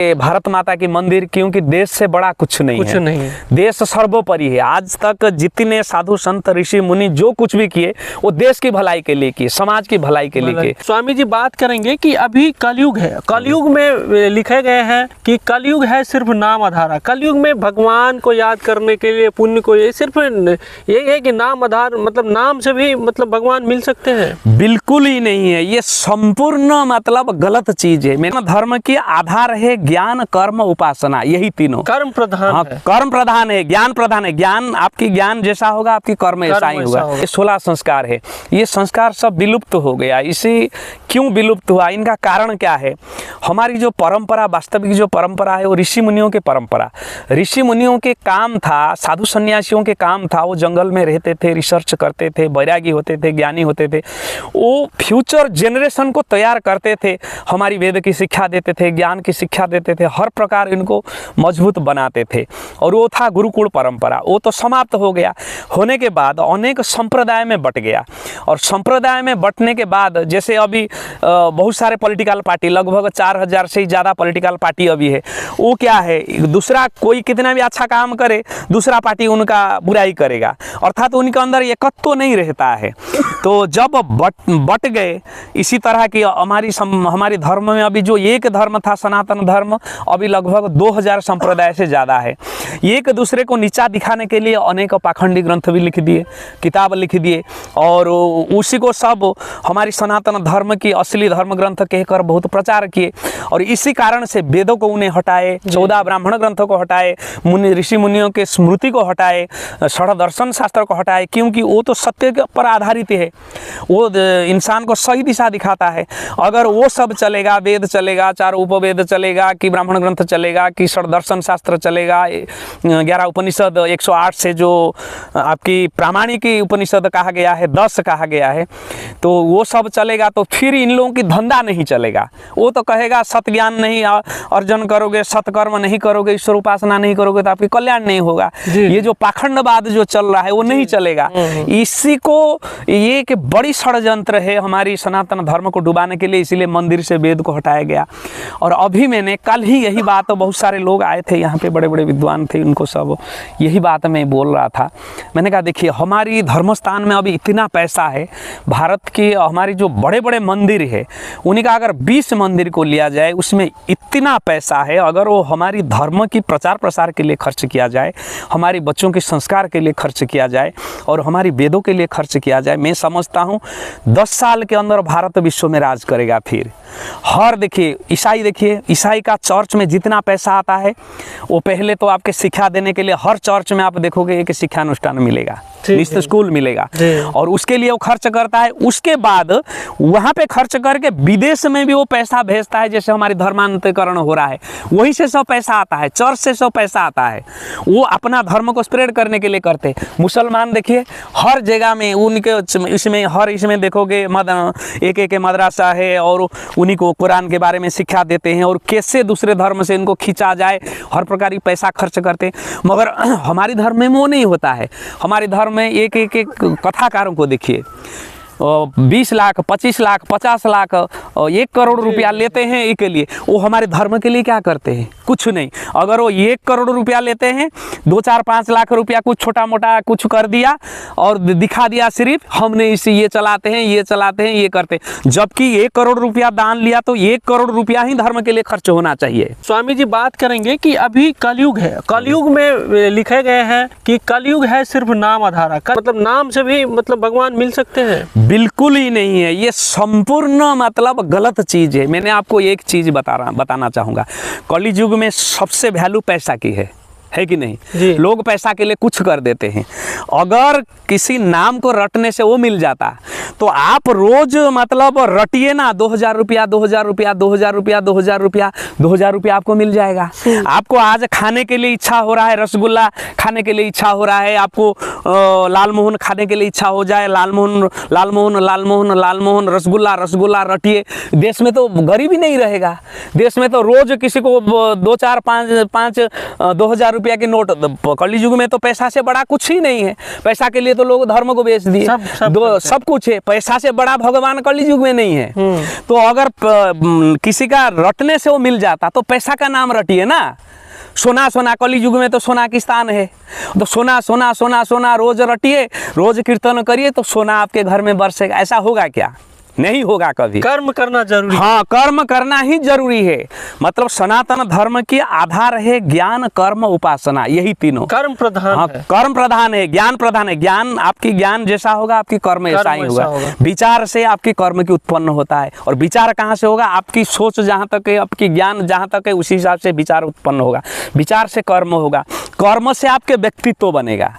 भारत माता की मंदिर, क्योंकि देश से बड़ा कुछ नहीं है। देश सर्वोपरि है। आज तक जितने साधु संत ऋषि मुनि जो कुछ भी किए वो देश की भलाई के लिए किए, समाज की भलाई के लिए किए। स्वामी जी बात करेंगे कि अभी कलयुग है, कलयुग में लिखे गए हैं कि कलयुग है सिर्फ नाम आधार। कलयुग में भगवान को याद करने के लिए पुण्य को ये सिर्फ ये है कि नाम आधार, मतलब नाम से भी मतलब भगवान मिल सकते हैं? बिल्कुल ही नहीं है, ये संपूर्ण मतलब गलत चीज है। मेरा धर्म की आधार है ज्ञान कर्म उपासना, यही तीनों। कर्म प्रधान है। कर्म प्रधान है, ज्ञान प्रधान है। ज्ञान आपकी ज्ञान जैसा होगा आपकी कर्म ऐसा ही होगा। ये 16 संस्कार है, ये संस्कार सब विलुप्त हो गया। इसे क्यों विलुप्त हुआ, इनका कारण क्या है? हमारी जो परंपरा, वास्तविक जो परंपरा है वो ऋषि मुनियों की परंपरा। ऋषि मुनियों के काम था, साधु सन्यासियों के काम था, वो जंगल में रहते थे, रिसर्च करते थे, वैरागी होते थे, ज्ञानी होते थे। वो फ्यूचर जनरेशन को तैयार करते थे, हमारी वेद की शिक्षा देते थे, ज्ञान की शिक्षा देते थे, हर प्रकार इनको मजबूत बनाते थे। और वो था गुरुकुल परंपरा। वो तो समाप्त हो गया। होने के बाद अनेक संप्रदाय में बट गया, और संप्रदाय में बटने के बाद जैसे अभी बहुत सारे पॉलिटिकल पार्टी, लगभग 4000 से ज़्यादा पॉलिटिकल पार्टी अभी है। वो क्या है, दूसरा कोई कितना भी अच्छा काम करे दूसरा पार्टी उनका बुराई करेगा, अर्थात उनके अंदर एकत्व नहीं रहता है। तो जब बट गए, इसी तरह की हमारी धर्म में अभी जो एक धर्म था सनातन धर्म, अभी लगभग 2000 संप्रदाय से ज़्यादा है। एक दूसरे को नीचा दिखाने के लिए अनेक पाखंडी ग्रंथ भी लिख दिए, किताब लिख दिए, और उसी को सब हमारी सनातन धर्म की असली धर्म ग्रंथ कहकर बहुत प्रचार किए। और इसी कारण से वेदों को उन्हें हटाए, 14 ब्राह्मण ग्रंथों को हटाए, ऋषि मुनियों के स्मृति को हटाए, षड दर्शन शास्त्र को हटाए, क्योंकि वो तो सत्य पर आधारित है, वो इंसान को सही दिशा दिखाता है। अगर वो सब चलेगा, वेद चलेगा, 4 उपवेद चलेगा, कि ब्राह्मण ग्रंथ चलेगा, कि षड दर्शन शास्त्र चलेगा, 11 उपनिषद 108 से जो आपकी प्रामाणिक उपनिषद कहा गया है, 10 कहा गया है, तो वो सब चलेगा तो फिर इन लोगों की धंधा नहीं चलेगा। वो तो कहेगा सत ज्ञान नहीं अर्जन करोगे, सत्कर्म नहीं करोगे, ईश्वर उपासना नहीं करोगे तो आपकी कल्याण नहीं होगा। ये जो पाखंडवाद जो चल रहा है वो नहीं चलेगा। इसी को ये एक बड़ी षड्यंत्र है हमारी सनातन धर्म को डुबाने के लिए, इसीलिए मंदिर से वेद को हटाया गया। और अभी मैंने कल ही यही बात, बहुत सारे लोग आए थे यहाँ पे, बड़े बड़े विद्वान थे, उनको सब यही बात मैं बोल रहा था। मैंने कहा देखिए, हमारी धर्मस्थान में अभी इतना पैसा है, भारत की हमारी जो बड़े बड़े मंदिर है उन्हीं का अगर 20 मंदिर को लिया जाए उसमें इतना पैसा है। अगर वो हमारी धर्म की प्रचार प्रसार के लिए खर्च किया जाए, हमारी बच्चों के संस्कार के लिए खर्च किया जाए, और हमारी वेदों के लिए खर्च किया जाए, मैं समझता हूँ 10 साल के अंदर भारत विश्व में राज करेगा। फिर हर देखिए ईसाई का चर्च में जितना पैसा आता है वो पहले तो आपके शिक्षा देने के लिए हर चर्च में आप देखोगे एक शिक्षा अनुष्ठान मिलेगा, निश्चित स्कूल मिलेगा, और उसके लिए वो खर्च करता है। उसके बाद वहाँ पे खर्च करके विदेश में भी वो पैसा भेजता है, जैसे हमारी धर्मांतरीकरण हो रहा है, वहीं से सब पैसा आता है, चर्च से सब पैसा आता है, वो अपना धर्म को स्प्रेड करने के लिए करते। मुसलमान देखिए हर जगह में उनके इसमें देखोगे एक मदरसा है, और उन्हीं को कुरान के बारे में शिक्षा देते हैं, और कैसे दूसरे धर्म से इनको खींचा जाए, हर प्रकार की पैसा खर्च करते। मगर हमारी धर्म में वो नहीं होता है। हमारे धर्म में एक कथाकारों को देखिए, 20 लाख 25 लाख 50 लाख 1 करोड़ रुपया लेते हैं एक के लिए। वो हमारे धर्म के लिए क्या करते हैं? कुछ नहीं। अगर वो 1 करोड़ रुपया लेते हैं, 2-4-5 लाख रुपया कुछ छोटा मोटा कुछ कर दिया और दिखा दिया, सिर्फ हमने इसे ये चलाते हैं, ये करते हैं। जबकि 1 करोड़ रुपया दान लिया तो 1 करोड़ रुपया ही धर्म के लिए खर्च होना चाहिए। स्वामी जी बात करेंगे कि अभी कलयुग है, कलयुग में लिखे गए हैं कि कलयुग है सिर्फ नाम आधार। मतलब नाम से भी मतलब भगवान मिल सकते हैं? बिल्कुल ही नहीं है, ये संपूर्ण मतलब गलत चीज है। मैंने आपको एक चीज बताना चाहूंगा, कलि युग में सबसे वैल्यू पैसा की है कि नहीं? लोग पैसा के लिए कुछ कर देते हैं। अगर किसी नाम को रटने से वो मिल जाता तो आप रोज मतलब रटिए ना, 2000 रुपया 2000 रुपया 2000 रुपया 2000 रुपया 2000 रुपया आपको मिल जाएगा। आपको आज खाने के लिए इच्छा हो रहा है, रसगुल्ला खाने के लिए इच्छा हो रहा है, आपको लालमोहन खाने के लिए इच्छा हो जाए, लालमोहन रसगुल्ला रटिए। देश में तो गरीबी नहीं रहेगा। देश में तो रोज किसी को 2-4-5 2000 रुपया के नोट, कलयुग में तो पैसा से बड़ा कुछ ही नहीं है। पैसा के लिए तो लोग धर्म को बेच दिए, सब कुछ है, पैसा से बड़ा भगवान कलयुग में नहीं है। तो अगर किसी का रटने से वो मिल जाता तो पैसा का नाम रटिए ना। सोना सोना, कलयुग में तो सोना की स्थान है, तो सोना सोना सोना सोना रोज रटिए, रोज कीर्तन करिए तो सोना आपके घर में बरसेगा। ऐसा होगा क्या? नहीं होगा कभी। कर्म करना जरूरी है। हाँ, कर्म करना ही जरूरी है। मतलब सनातन धर्म की आधार है ज्ञान, कर्म, उपासना, यही तीनों। कर्म प्रधान हाँ, है। कर्म प्रधान है, ज्ञान प्रधान है। ज्ञान, आपकी ज्ञान जैसा होगा आपकी कर्म ऐसा ही होगा। विचार से आपकी कर्म की उत्पन्न होता है, और विचार कहाँ से होगा? आपकी सोच जहाँ तक है, आपकी ज्ञान जहाँ तक है, उसी हिसाब से विचार उत्पन्न होगा। विचार से कर्म होगा, कर्म से आपके व्यक्तित्व बनेगा।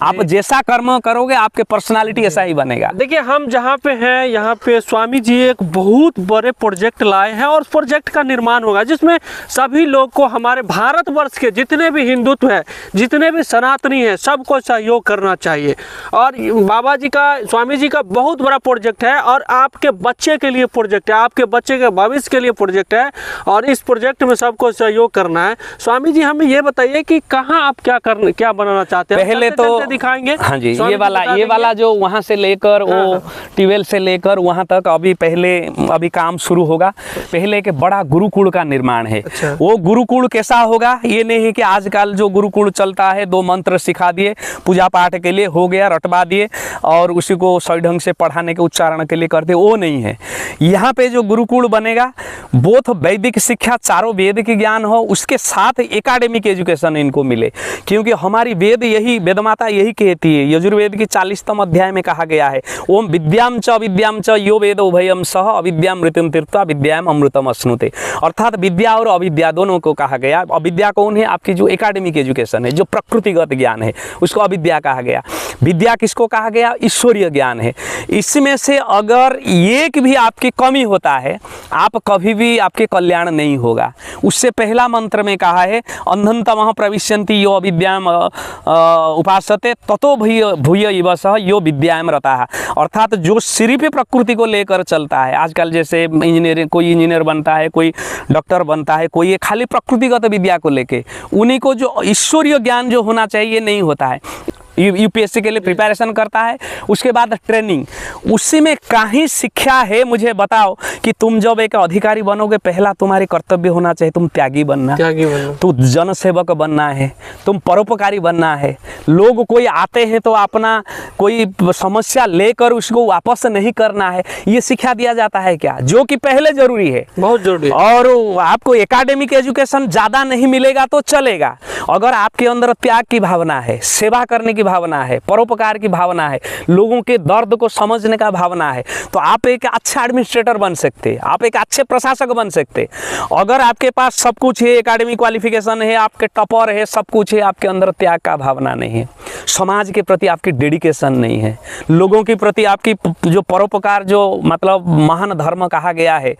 आप जैसा कर्म करोगे आपके पर्सनालिटी ऐसा ही बनेगा। देखिए, हम जहाँ पे हैं यहाँ पे स्वामी जी एक बहुत बड़े प्रोजेक्ट लाए हैं, और उस प्रोजेक्ट का निर्माण होगा जिसमें सभी लोग को, हमारे भारतवर्ष के जितने भी हिंदुत्व है, जितने भी सनातनी हैं, सबको सहयोग करना चाहिए। और बाबा जी का, स्वामी जी का बहुत बड़ा प्रोजेक्ट है, और आपके बच्चे के लिए प्रोजेक्ट है, आपके बच्चे के भविष्य के लिए प्रोजेक्ट है, और इस प्रोजेक्ट में सबको सहयोग करना है। स्वामी जी, हमें ये बताइए कि कहाँ आप क्या बनाना चाहते हैं? पहले तो दिखाएंगे। हाँ जी, ये वाला जो वहाँ से लेकर वो ट्यूबवेल से लेकर वहाँ तक अभी काम शुरू होगा। पहले के बड़ा गुरुकुल का निर्माण है। अच्छा। वो गुरुकुल कैसा होगा? ये नहीं है कि आजकल जो गुरुकुल चलता है 2 मंत्र सिखा दिए, पूजा पाठ के लिए हो गया, रटवा दिए और उसी को सही ढंग से पढ़ाने के, उच्चारण के लिए करते, वो नहीं है। यहाँ पे जो गुरुकुल बनेगा, बोथ वैदिक शिक्षा, चारों वेद की ज्ञान हो, उसके साथ एकेडमिक एजुकेशन इनको मिले। क्योंकि हमारी वेद यही, वेद माता यही कहती है, यजुर्वेद की 40तम अध्याय में कहा गया है, ओम विद्याम च यो वेद उभयम सह अविद्याम मृत्युम तीर्था विद्याम अमृतम अश्नुते। अर्थात विद्या और अविद्या दोनों को कहा गया। अविद्या कौन है? आपकी जो एकेडमिक एजुकेशन है, जो प्रकृतिगत ज्ञान है, उसको अविद्या कहा गया। विद्या किसको कहा गया? ईश्वरीय ज्ञान है। इसमें से अगर एक भी आपकी कमी होता है, आप कभी भी आपके कल्याण नहीं होगा। उससे पहला मंत्र में कहा है, अंधन्तमः प्रविश्यन्ति यो अविद्याम उपासते ततो भूय इव सः यो विद्यायां रताः। अर्थात जो सिर्फ प्रकृति को लेकर चलता है, आजकल जैसे इंजीनियरिंग, कोई इंजीनियर बनता है, कोई डॉक्टर बनता है, कोई ये खाली प्रकृतिगत विद्या को लेके, उन्हीं को जो ईश्वरीय ज्ञान जो होना चाहिए नहीं होता है। यूपीएससी के लिए प्रिपरेशन करता है, उसके बाद ट्रेनिंग, उसी में कहीं शिक्षा है? मुझे बताओ कि तुम जब एक अधिकारी बनोगे, पहला तुम्हारी कर्तव्य होना चाहिए तुम त्यागी बनना, तो जनसेवक बनना है, तुम परोपकारी बनना है। लोग कोई आते हैं तो अपना कोई समस्या लेकर उसको वापस नहीं करना है, ये शिक्षा दिया जाता है क्या? जो कि पहले जरूरी है, बहुत जरूरी है। और आपको एकेडमिक एजुकेशन ज़्यादा नहीं मिलेगा तो चलेगा, अगर आपके अंदर त्याग की भावना है, सेवा करने की भावना है, परोपकार की भावना है, लोगों के दर्द को समझने का भावना है, तो आप एक अच्छा एडमिनिस्ट्रेटर बन सकते, आप एक अच्छे प्रशासक बन सकते। अगर आपके पास सब कुछ है, एकेडमिक क्वालिफिकेशन है, आपके टॉपर है, सब कुछ है, आपके अंदर त्याग का भावना नहीं है, समाज के प्रति आपकी डेडिकेशन नहीं है, लोगों के प्रति आपकी जो परोपकार, जो मतलब महान धर्म कहा गया है,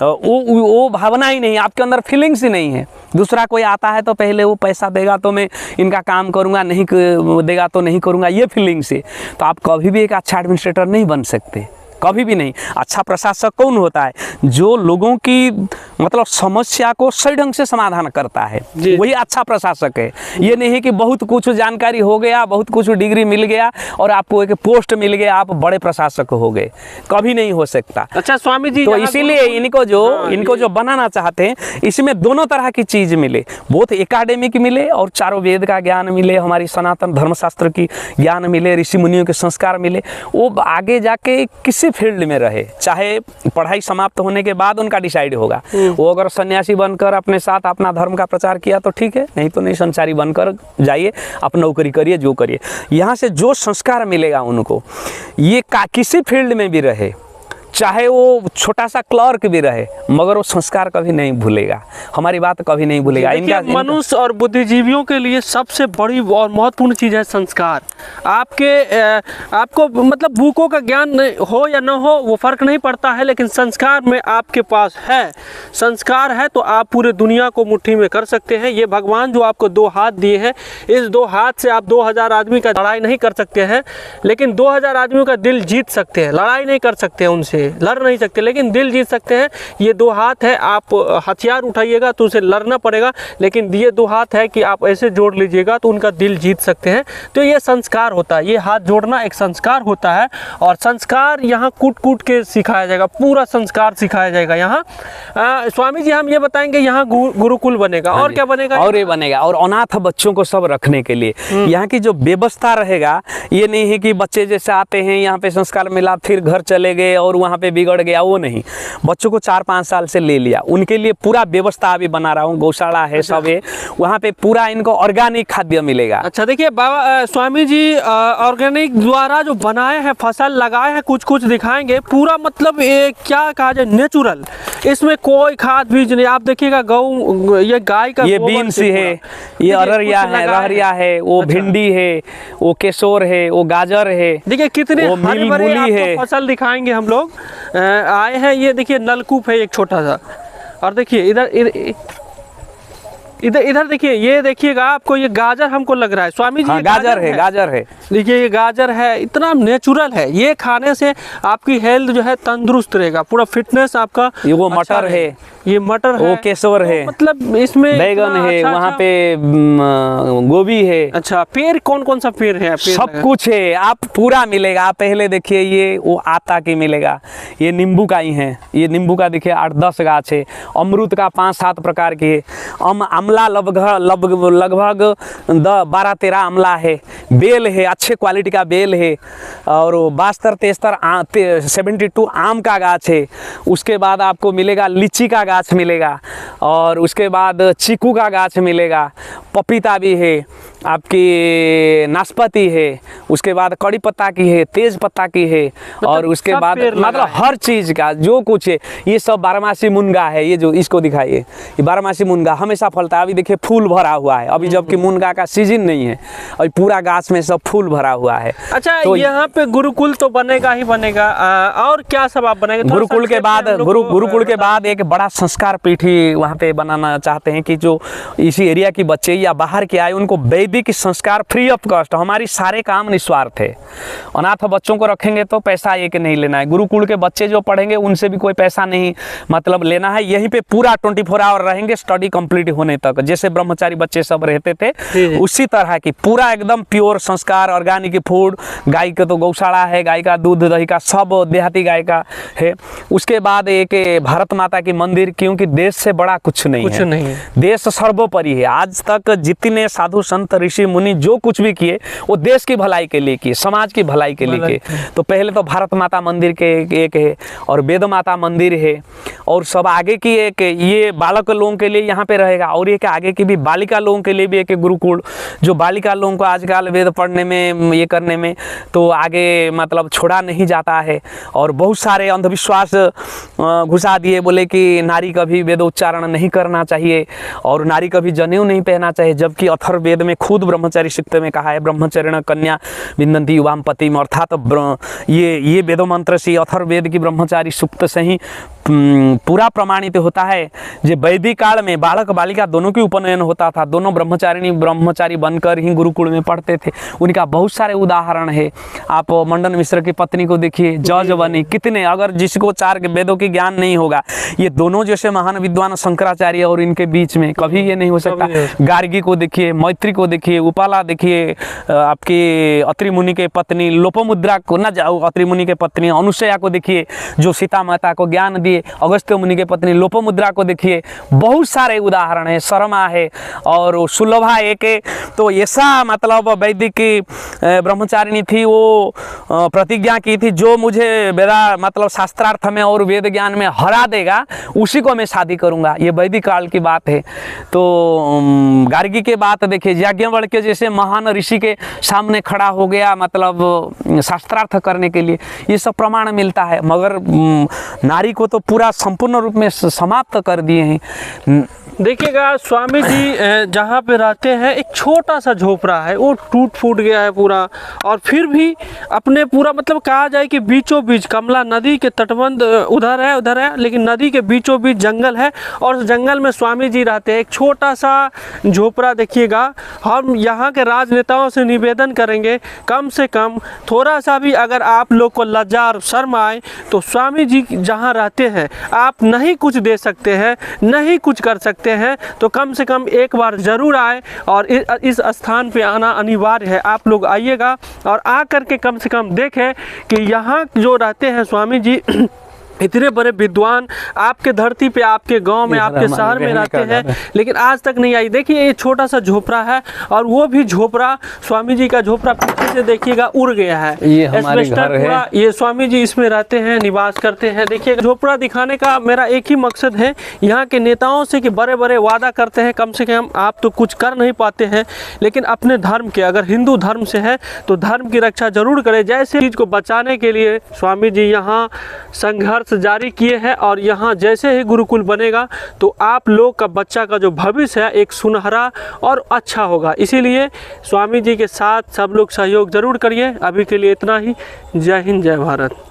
वो भावना ही नहीं, आपके अंदर फीलिंग्स ही नहीं है। दूसरा कोई आता है तो पहले वो पैसा देगा तो मैं इनका काम करूँगा, नहीं देगा तो नहीं करूँगा, ये फीलिंग से तो आप कभी भी एक अच्छा एडमिनिस्ट्रेटर नहीं बन सकते, कभी भी नहीं। अच्छा प्रशासक कौन होता है? जो लोगों की मतलब समस्या को सही ढंग से समाधान करता है, वही अच्छा प्रशासक है। ये नहीं कि बहुत कुछ जानकारी हो गया, बहुत कुछ डिग्री मिल गया और आपको एक पोस्ट मिल गया, आप बड़े प्रशासक हो गए, कभी नहीं हो सकता। अच्छा स्वामी जी, तो इसीलिए इनको जो बनाना चाहते हैं, इसमें दोनों तरह की चीज मिले, बहुत एकेडमिक मिले और चारों वेद का ज्ञान मिले, हमारी सनातन धर्मशास्त्र की ज्ञान मिले, ऋषि मुनियों के संस्कार मिले, वो आगे जाके किसी फील्ड में रहे, चाहे पढ़ाई समाप्त होने के बाद उनका डिसाइड होगा। वो अगर सन्यासी बनकर अपने साथ अपना धर्म का प्रचार किया तो ठीक है, नहीं तो नहीं, संसारी बनकर जाइए, आप नौकरी करिए, जो करिए। यहाँ से जो संस्कार मिलेगा उनको, ये किसी फील्ड में भी रहे, चाहे वो छोटा सा क्लर्क भी रहे, मगर वो संस्कार कभी नहीं भूलेगा, हमारी बात कभी नहीं भूलेगा। इनका मनुष्य और बुद्धिजीवियों के लिए सबसे बड़ी और महत्वपूर्ण चीज़ है संस्कार। आपको मतलब बुकों का ज्ञान हो या न हो वो फर्क नहीं पड़ता है, लेकिन संस्कार में आपके पास है, संस्कार है तो आप पूरे दुनिया को मुट्ठी में कर सकते हैं। ये भगवान जो आपको 2 हाथ दिए हैं, इस 2 हाथ से आप 2000 आदमी का लड़ाई नहीं कर सकते हैं, लेकिन 2000 आदमियों का दिल जीत सकते हैं, लड़ाई नहीं कर सकते हैं उनसे। लड़ नहीं सकते, लेकिन दिल जीत सकते हैं। ये दो हाथ है, आप हथियार उठाइएगा तो उसे लड़ना पड़ेगा, लेकिन ये दो हाथ है कि आप ऐसे जोड़ लीजिएगा तो उनका दिल जीत सकते हैं। तो ये संस्कार होता है, ये हाथ जोड़ना एक संस्कार होता है। और संस्कार यहाँ कूट कूट के सिखाया जाएगा, पूरा संस्कार सिखाया जाएगा यहाँ। स्वामी जी हम ये बताएंगे यहाँ गुरुकुल बनेगा, और क्या बनेगा? और ये बनेगा, और अनाथ बच्चों को सब रखने के लिए यहाँ की जो व्यवस्था रहेगा, ये नहीं है कि बच्चे जैसे आते हैं यहाँ पे संस्कार मिला फिर घर चले गए और वहाँ पे बिगड़ गया, वो नहीं। बच्चों को 4-5 साल से ले लिया, उनके लिए पूरा व्यवस्था अभी बना रहा हूँ, गौशाला है, सब है, वहाँ पे पूरा इनको ऑर्गेनिक खाद्य मिलेगा। अच्छा देखिए बाबा स्वामी जी ऑर्गेनिक द्वारा जो बनाए हैं, फसल लगाए हैं, कुछ कुछ दिखाएंगे, पूरा मतलब क्या कहा जाए, नेचुरल, इसमें कोई खाद बीज नहीं। आप देखिएगा गौ, ये गाय का ये बीन्स है, ये अररिया है, रहरिया है, वो भिंडी है, वो केसोर है, वो गाजर है, देखिए कितने हरे भरे आपको फसल दिखाएंगे हम लोग। आए हैं, ये देखिए नलकूप है एक छोटा सा, और देखिए इधर देखिए, ये देखिएगा आपको ये गाजर हमको लग रहा है स्वामी जी। हाँ, गाजर है, गाजर है, देखिए ये गाजर है, इतना नेचुरल है। ये खाने से आपकी हेल्थ जो है तंदुरुस्त रहेगा, पूरा फिटनेस आपका। ये वो मटर है, ये मटर है, वो केसर है, मतलब इसमें बैगन है, अच्छा, वहाँ पे गोभी है। अच्छा, पेड़ कौन कौन सा पेड़ है? सब कुछ है, आप पूरा मिलेगा। आप पहले देखिए, ये वो आता की मिलेगा, ये नींबू का ही है, ये नींबू का देखिए 8-10 गाछ है, अमरूद का 5-7 प्रकार के है, अमला लगभग 12-13 अमला है, बेल है, अच्छे क्वालिटी का बेल है, और 72-73 72 आम का गाछ है। उसके बाद आपको मिलेगा लीची का गाछ मिलेगा, और उसके बाद चीकू का गाछ मिलेगा, पपीता भी है, आपकी नाशपाती है, उसके बाद कड़ी पत्ता की है, तेज पत्ता की है, और उसके बाद मतलब हर चीज़ का जो कुछ है, ये सब 12मासी मुनगा है। ये जो इसको दिखाइए, ये 12मासी मुनगा हमेशा फलता है। अभी देखिए फूल भरा हुआ है, अभी जबकि मुनगा का सीजन नहीं है, और पूरा गाछ में सब फूल भरा हुआ है। अच्छा, तो यहाँ पे गुरुकुल तो बनेगा ही बनेगा, और क्या सब आप बनाएंगे? गुरुकुल के बाद गुरुकुल के बाद एक बड़ा संस्कार पीठी वहाँ पे बनाना चाहते हैं कि जो इसी एरिया के बच्चे या बाहर के आए, उनको वैदिक संस्कार फ्री ऑफ कॉस्ट। हमारी सारे काम निस्वार्थ है। अनाथ बच्चों को रखेंगे तो पैसा एक नहीं लेना है, गुरुकुल के बच्चे जो पढ़ेंगे उनसे भी कोई पैसा नहीं मतलब लेना है। यहीं पे पूरा 24 आवर रहेंगे स्टडी कंप्लीट होने तक, जैसे ब्रह्मचारी बच्चे सब रहते थे उसी तरह की पूरा एकदम प्योर संस्कार, ऑर्गेनिक फूड। गाय का तो गौशाला है, गाय का दूध दही का सब देहाती गाय का है। उसके बाद एक भारत माता की मंदिर, क्योंकि देश से बड़ा कुछ नहीं है, देश सर्वोपरि है। आज तक जितने साधु संत ऋषि मुनि जो कुछ भी किए वो देश की भलाई के लिए किए, समाज की भलाई के लिए किए। तो पहले तो भारत माता मंदिर के एक है, और वेद माता मंदिर है, और सब आगे की एक ये बालक लोगों के लिए यहाँ पे रहेगा, और एक आगे की भी बालिका लोगों के लिए भी एक गुरुकुल, जो बालिका लोगों को आजकल वेद पढ़ने में ये करने में तो आगे मतलब छोड़ा नहीं जाता है। और बहुत सारे अंधविश्वास घुसा दिए, बोले कि नारी कभी वेद उच्चारण नहीं करना चाहिए, और नारी कभी जनेऊ नहीं पहनना चाहिए, जबकि अथर्ववेद में खुद ब्रह्मचारी सूक्त में कहा है, ब्रह्मचर्य कन्या विन्दन्ति युवाम पतिम, अर्थात ये वेदो मंत्र से, अथर्ववेद की ब्रह्मचारी सूक्त से ही पूरा प्रमाणित होता है। जो वैदिक काल में बालक बालिका दोनों की उपनयन होता था, दोनों ब्रह्मचारी बनकर ही गुरुकुल में पढ़ते थे। उनका बहुत सारे उदाहरण है। आप मंडन मिश्र की पत्नी को देखिए, जज बनी, कितने, अगर जिसको 4 वेदों की ज्ञान नहीं होगा, ये दोनों जैसे महान विद्वान शंकराचार्य और इनके बीच में कभी ये नहीं हो सकता। गार्गी को देखिए, मैत्री को देखिए, उपाला देखिए, आपकी अत्रि मुनि के पत्नी लोपामुद्रा को ना, अत्रि मुनि के पत्नी अनुसया को देखिए, जो सीता माता को ज्ञान दिए, अगस्त्य मुनि के पत्नी लोपामुद्रा को देखिए, बहुत सारे उदाहरण है। शर्मा है और सुलभा एक है। तो ऐसा मतलब वैदिक ब्रह्मचारिणी थी, वो प्रतिज्ञा की थी, जो मुझे वेदा मतलब शास्त्रार्थ में और वेद ज्ञान में हरा देगा उसी को मैं शादी करूंगा। ये वैदिक काल की बात है। तो गार्गी के बात देखिए, याज्ञवल्क्य जैसे महान ऋषि के सामने खड़ा हो गया मतलब शास्त्रार्थ करने के लिए, ये सब प्रमाण मिलता है। मगर नारी को तो पूरा संपूर्ण रूप में समाप्त कर दिए हैं। देखिएगा स्वामी जी जहाँ पे रहते हैं एक छोटा सा झोपड़ा है, वो टूट फूट गया है पूरा, और फिर भी अपने पूरा मतलब कहा जाए कि बीचों बीच कमला नदी के तटबंध उधर है, लेकिन नदी के बीचों बीच जंगल है और उस जंगल में स्वामी जी रहते हैं। एक छोटा सा झोपड़ा देखिएगा। हम यहाँ के राजनेताओं से निवेदन करेंगे कम से कम थोड़ा सा भी अगर आप लोग को लज्जा और शर्म आए तो स्वामी जी जहाँ रहते हैं आप नहीं कुछ दे सकते हैं, नहीं कुछ कर सकते हैं, तो कम से कम एक बार ज़रूर आए और इस स्थान पे आना अनिवार्य है। आप लोग आइएगा और आ कर के कम से कम देखें कि यहाँ जो रहते हैं स्वामी जी इतने बड़े विद्वान आपके धरती पे, आपके गांव में, आपके शहर में रहते हैं, लेकिन आज तक नहीं आई। देखिए ये छोटा सा झोपड़ा है और वो भी झोपड़ा स्वामी जी का झोपड़ा पीछे से देखिएगा उड़ गया है। ये हमारे घर है। ये स्वामी जी इसमें रहते हैं, निवास करते हैं। देखिए झोपड़ा दिखाने का मेरा एक ही मकसद है यहाँ के नेताओं से कि बड़े बड़े वादा करते हैं, कम से कम आप तो कुछ कर नहीं पाते हैं, लेकिन अपने धर्म के, अगर हिंदू धर्म से है तो धर्म की रक्षा जरूर करें। जैसे चीज़ को बचाने के लिए स्वामी जी यहाँ संघर्ष जारी किए हैं और यहाँ जैसे ही गुरुकुल बनेगा तो आप लोग का बच्चा का जो भविष्य है एक सुनहरा और अच्छा होगा। इसीलिए स्वामी जी के साथ सब लोग सहयोग जरूर करिए। अभी के लिए इतना ही। जय हिंद, जय भारत।